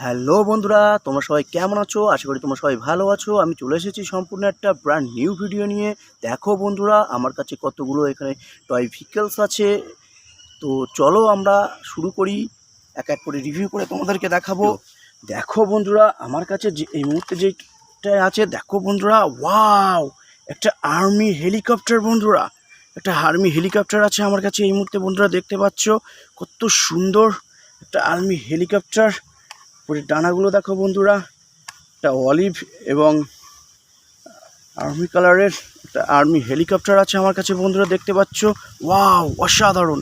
Hello বন্ধুরা, তোমরা সবাই কেমন আছো? আশা করি তোমরা সবাই ভালো আছো। আমি চলে এসেছি সম্পূর্ণ একটা ব্র্যান্ড নিউ ভিডিও নিয়ে। দেখো বন্ধুরা, আমার কাছে কতগুলো এখানে টয় ভেহিকলস আছে। তো চলো আমরা শুরু করি, এক এক করে রিভিউ করে তোমাদেরকে দেখাবো। দেখো বন্ধুরা, আমার কাছে যে এই মুহূর্তে যেটা আছে, দেখো বন্ধুরা, ওয়াও, একটা আর্মি হেলিকপ্টার। বন্ধুরা, একটা আর্মি হেলিকপ্টার আছে আমার কাছে এই মুহূর্তে। বন্ধুরা দেখতে পাচ্ছ কত সুন্দর একটা আর্মি হেলিকপ্টার। পরে ডানাগুলো দেখো বন্ধুরা, একটা অলিভ এবং আর্মি কালারের একটা আর্মি হেলিকপ্টার আছে আমার কাছে বন্ধুরা দেখতে পাচ্ছ। ওয়াও, অসাধারণ।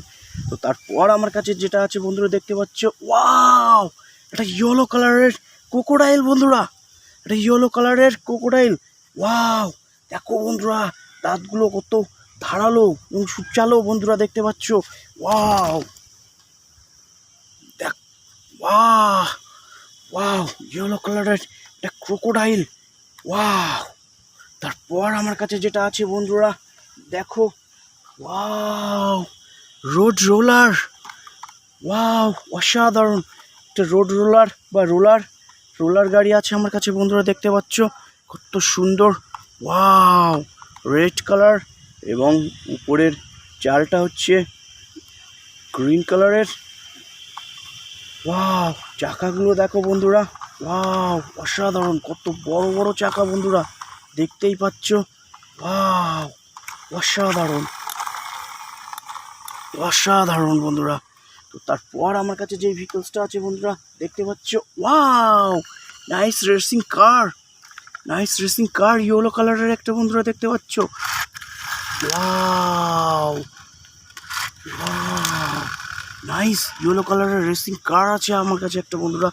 তো তারপর আমার কাছে যেটা আছে বন্ধুরা দেখতে পাচ্ছ, ওয়াও, একটা ইয়েলো কালারের ক্রোকোডাইল। বন্ধুরা, একটা ইয়েলো কালারের ক্রোকোডাইল। ওয়াও, দেখো বন্ধুরা, দাঁতগুলো কত ধারালো এবং সুচালো বন্ধুরা দেখতে পাচ্ছ। ওয়াও, দেখ, ওয়াও ওয়াও, ইয়েলো কালারের একটা ক্রোকোডাইল। ওয়াও, তারপর আমার কাছে যেটা আছে বন্ধুরা দেখো, ওয়াও, রোড রোলার। ওয়াও, অসাধারণ একটা রোড রোলার বা রোলার গাড়ি আছে আমার কাছে বন্ধুরা দেখতে পাচ্ছ, কত সুন্দর। ওয়াও, রেড কালার এবং উপরের চালটা হচ্ছে গ্রিন কালারের। ওয়াও, চাকাগুলো দেখো বন্ধুরা, ওয়াও, অসাধারণ, কত বড় বড় চাকা বন্ধুরা দেখতেই পাচ্ছ। ওয়াও, অসাধারণ অসাধারণ বন্ধুরা। তো তারপর আমার কাছে যে ভেহিকলসটা আছে বন্ধুরা দেখতে পাচ্ছ, wow, nice racing car, yellow কালারের একটা বন্ধুরা দেখতে পাচ্ছ। ওয়াও, ওয়াও, নাইস ইয়েলো কালারের রেসিং কার আছে আমার কাছে একটা বন্ধুরা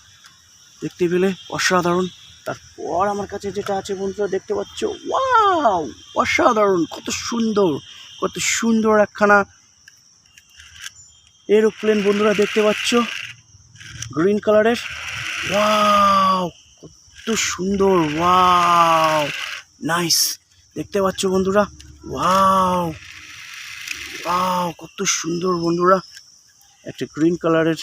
দেখতে পেলে, অসাধারণ। তারপর আমার কাছে যেটা আছে বন্ধুরা দেখতে পাচ্ছ, ওয়াও, অসাধারণ, কত সুন্দর একখানা এরোপ্লেন বন্ধুরা দেখতে পাচ্ছ গ্রিন কালারের। ওয়াও, কত সুন্দর, ওয়াও, নাইস দেখতে পাচ্ছ বন্ধুরা। ওয়াও, ওয়াও, কত সুন্দর বন্ধুরা, একটা গ্রিন কালারের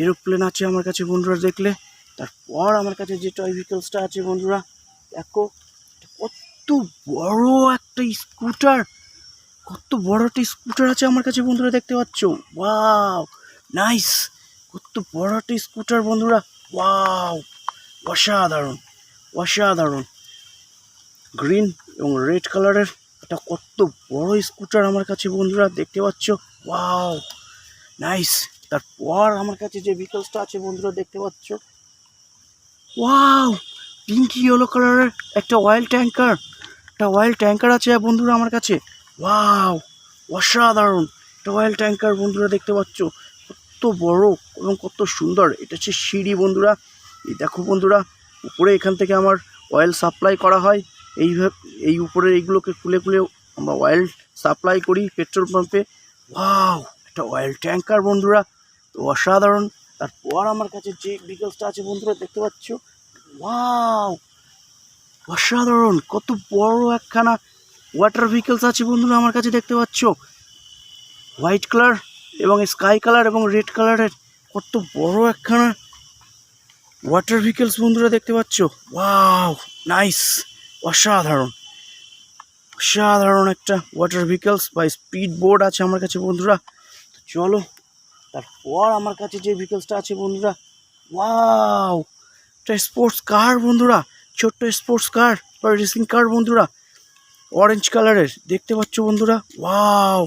এরোপ্লেন আছে আমার কাছে বন্ধুরা দেখলে। তারপর আমার কাছে যে টয় ভেহিকলসটা আছে বন্ধুরা দেখো, কত বড় একটা স্কুটার, আছে আমার কাছে বন্ধুরা দেখতে পাচ্ছ। ওয়াও, নাইস, কত বড় একটা স্কুটার বন্ধুরা। ওয়াও, অসাধারণ গ্রিন এবং রেড কালারের একটা কত বড় স্কুটার আমার কাছে বন্ধুরা দেখতে পাচ্ছ। Wow, nice. তারপর আমার কাছে যে ভেহিকলসটা আছে বন্ধুরা দেখতে পাচ্ছ, ওয়াও, পিঙ্ক ইয়েলো কালারের একটা অয়েল ট্যাঙ্কার আছে বন্ধুরা আমার কাছে। ওয়াও, অসাধারণ একটা অয়েল ট্যাঙ্কার বন্ধুরা দেখতে পাচ্ছ, কত বড় এবং কত সুন্দর। এটা হচ্ছে সিঁড়ি বন্ধুরা, এই দেখো বন্ধুরা, উপরে এখান থেকে আমার অয়েল সাপ্লাই করা হয়। এই উপরে এইগুলোকে খুলে আমরা অয়েল সাপ্লাই করি পেট্রোল পাম্পে। ওয়াও, একটা অয়েল ট্যাঙ্কার বন্ধুরা, তো অসাধারণ। তারপর আমার কাছে যে ভেহিকলসটা আছে বন্ধুরা দেখতে পাচ্ছ, ওয়াও, অসাধারণ, কত বড় একখানা ওয়াটার ভেহিকলস আছে বন্ধুরা আমার কাছে দেখতে পাচ্ছ। হোয়াইট কালার এবং স্কাই কালার এবং রেড কালারের কত বড় একখানা ওয়াটার ভেহিকলস বন্ধুরা দেখতে পাচ্ছ। ওয়াও, নাইস, অসাধারণ একটা ওয়াটার ভেহিকলস বা স্পিড বোর্ড আছে আমার কাছে বন্ধুরা। চলো, তারপর আমার কাছে যে ভেহিকলসটা আছে বন্ধুরা, ওয়াও, একটা স্পোর্টস কার বন্ধুরা, ছোট্ট স্পোর্টস কার বা রেসিং কার বন্ধুরা, অরেঞ্জ কালারের দেখতে পাচ্ছ বন্ধুরা। ওয়াও,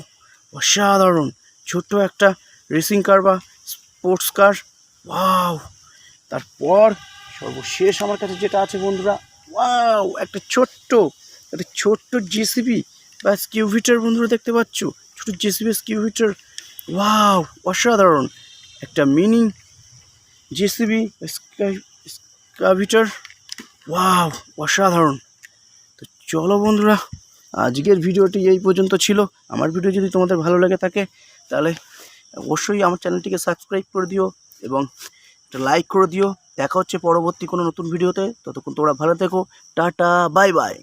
অসাধারণ, ছোট্ট একটা রেসিং কার বা স্পোর্টস কার। ওয়াও, তারপর সর্বশেষ আমার কাছে যেটা আছে বন্ধুরা, ওয়াও, একটা ছোট্ট জেসিবি বা এক্সকাভেটর বন্ধুরা দেখতে পাচ্ছ, ছোট জেসিবি এক্সকাভেটর। ওয়াও, অসাধারণ, একটা মিনি জেসিবি এক্সকাভেটর। ওয়াও, অসাধারণ। তো চলো বন্ধুরা, আজকের ভিডিওটি এই পর্যন্ত ছিল। আমার ভিডিও যদি তোমাদের ভালো লেগে থাকে তাহলে অবশ্যই আমার চ্যানেলটিকে সাবস্ক্রাইব করে দিও এবং একটা লাইক করে দিও। দেখা হচ্ছে পরবর্তী কোনো নতুন ভিডিওতে। ততক্ষণ তোমরা ভালো থেকো। Tata, bye bye.